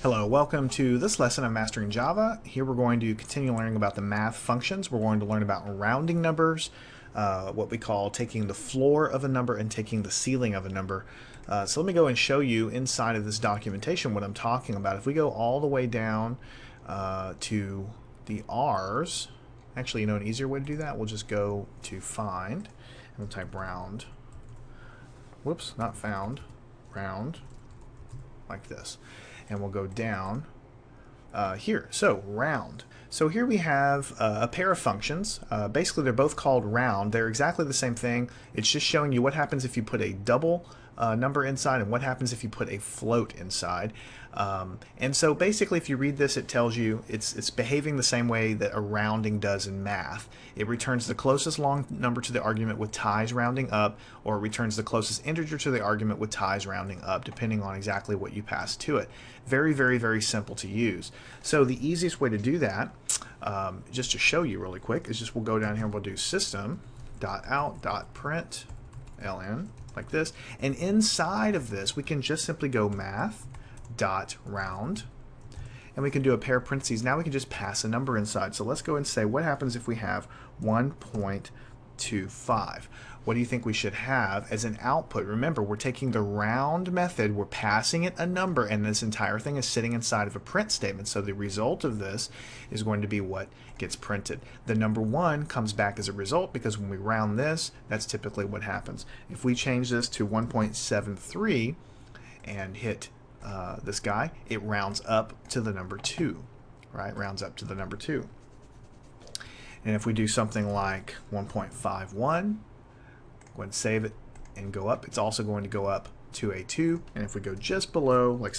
Hello, welcome to this lesson of Mastering Java. Here we're going to continue learning about the math functions. We're going to learn about rounding numbers, what we call taking the floor of a number and taking the ceiling of a number. So let me go and show you inside of this documentation what I'm talking about. If we go all the way down to the R's, actually, an easier way to do that, we'll just go to find, and we'll type round. Whoops, not found, round, like this. And we'll go down here. So round. So here we have a pair of functions. Basically, they're both called round. They're exactly the same thing. It's just showing you what happens if you put a double number inside and what happens if you put a float inside. And so basically, if you read this, it tells you it's behaving the same way that a rounding does in math. It returns the closest long number to the argument with ties rounding up, or it returns the closest integer to the argument with ties rounding up, depending on exactly what you pass to it. Very, very, very simple to use. So the easiest way to do that, just to show you really quick, is just we'll go down here and we'll do system.out.println like this. And inside of this, we can just simply go math.round. And we can do a pair of parentheses. Now we can just pass a number inside. So let's go and say, what happens if we have 1.25? What do you think we should have as an output? Remember, we're taking the round method, we're passing it a number, and this entire thing is sitting inside of a print statement. So the result of this is going to be what gets printed. The number 1 comes back as a result because when we round this, that's typically what happens. If we change this to 1.73 and hit this guy, it rounds up to the number 2, right? Rounds up to the number 2. And if we do something like 1.51, go ahead and save it and go up, it's also going to go up to a 2. And if we go just below, like